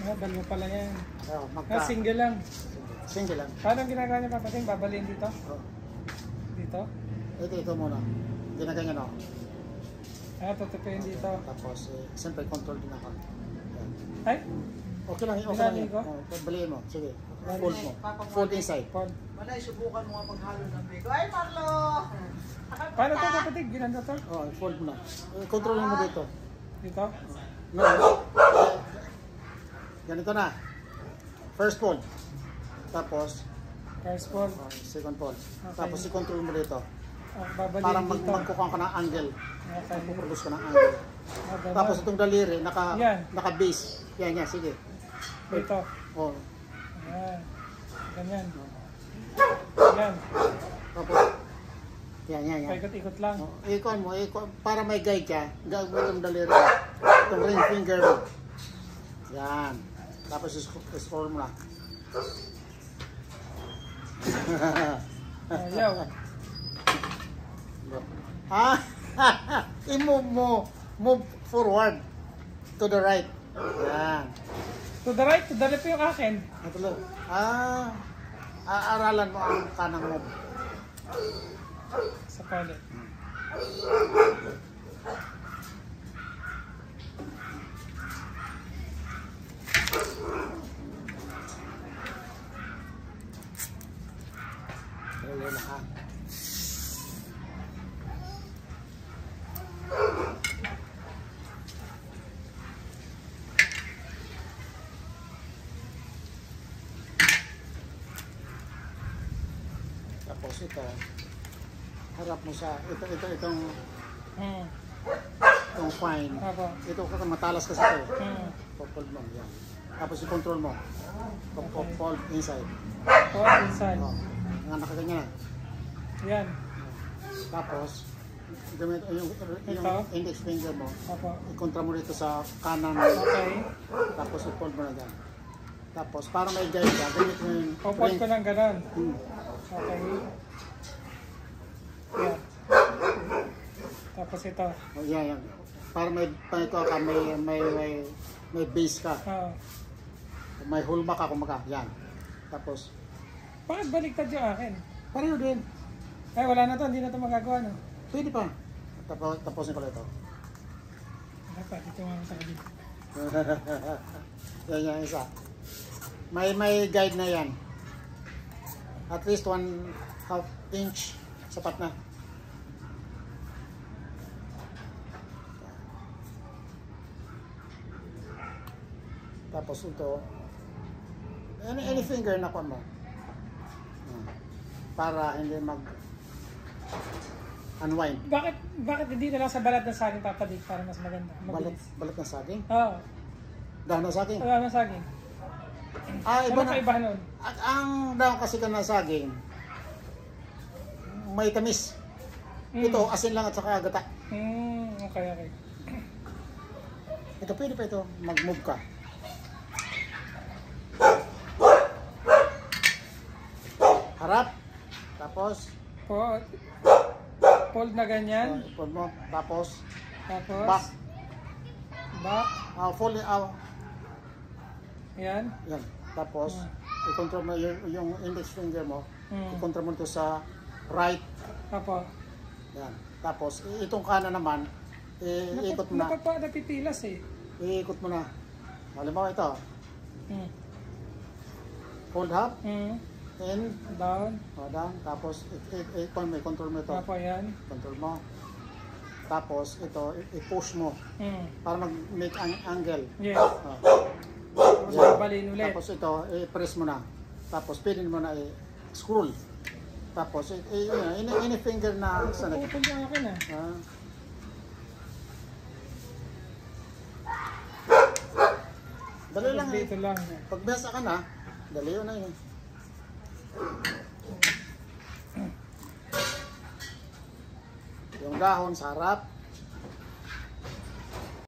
Ah, dalawa pala yan. Oh, Single lang. Single lang. Paano ang ginagawa niya papating? Babaliin dito? Oh. Dito? Ito muna. Ginaganyan o. Ah, tutupiin dito. Tapos, siyempre control din ako. Yan. Ay? Okay lang yun. Oh, baliin mo. Sige. Fold mo. Fold inside. Fold. Manay, subukan mo nga paghalo ng bigo. Ay, Marlo! Paano ito papating? Ginanda to? Oh, fold mo na. Control mo dito. Dito? No. Ganito na. First fold. Tapos, First fold. second fold. Okay. Tapos, i-control mo dito. Babaliin Para dito. magkukuha ka ng angle. Okay. Magpuproduce ka ng angle. Ganun. Tapos, itong daliri, Yan. naka-base. Yan, sige. Dito. Oh. Ayan. Ganyan. Yan. Tapos, yan. Paikot-ikot lang. Oh, ikon mo, para may guide ka, gagawin yung daliri. Itong ring finger mo. Yan. Tapos, scroll mo na. Ayaw. I-move mo. Move forward. To the right. Yan. To the right, to the left yung akin. Natuloy. Aaralan mo ang kanang move. Sa palit. Tuloy na ha. Tapos ito, harap mo sa itong fine. Apo. Ito matalas kasi ito. Fold mo yan. Tapos i-control mo. Fold inside. Fold inside. Oh, nga nakaganyan. Yan. Tapos gamit yung index finger mo. Apo. I-contra mo dito sa kanan. Okay. Tapos i-fold mo na dyan. Tapos para may guide ka, gamit mo yung Fold ko ng ganon. Okay. Yan. Tapos ito. Oh, yan. Para may ito ka, may base ka. Oo. May hulma ka, kumaga. Yan. Tapos, Bakit baliktad yung akin? pareho din. Ay, wala na to. Hindi na to magagawa, no? Pwede pa. Tapusin ko lang ito. Dapat, ito nga sa kabila. Yan, isa. May guide na yan. At least 1/2 inch. Sapat na. Tapos ito, any finger na pa mo. Para hindi unwind. Bakit hindi na lang sa balat ng saging papadik para mas maganda? Balat ng saging? Oo. Dahon ng saging? Wala ng saging. Iba Ano kaibahan nun? Ang dahon kasi ka ng saging, may tamis. Ito, asin lang at saka gata. Okay. Ito, pwede pa ito. Mag-move ka. Harap. Tapos, Fold na ganyan. fold mo. Tapos, Tapos, back. fold. Yan. Yan. Tapos, i-control mo yung index finger mo. I-control mo ito sa right. Apo. Yan. Tapos, itong kanan naman, iikot mo na. Napipilas eh. Iikot mo na. Halimbawa ito. Hold up. In. Down. Down. Tapos, i-control mo ito. Apo yan. Control mo. Tapos, ito, i-push mo. Para mag-make an angle. Yes. Tapos Yan. babalin ulit. Tapos ito, i-press mo na. Tapos, pwede mo na i-scroll. Tapos, any finger na sa nag... Pupul yung akin ah. Dali lang eh. Dito lang. Pag basa ka na, dali yun na yun. Yung dahon sa harap.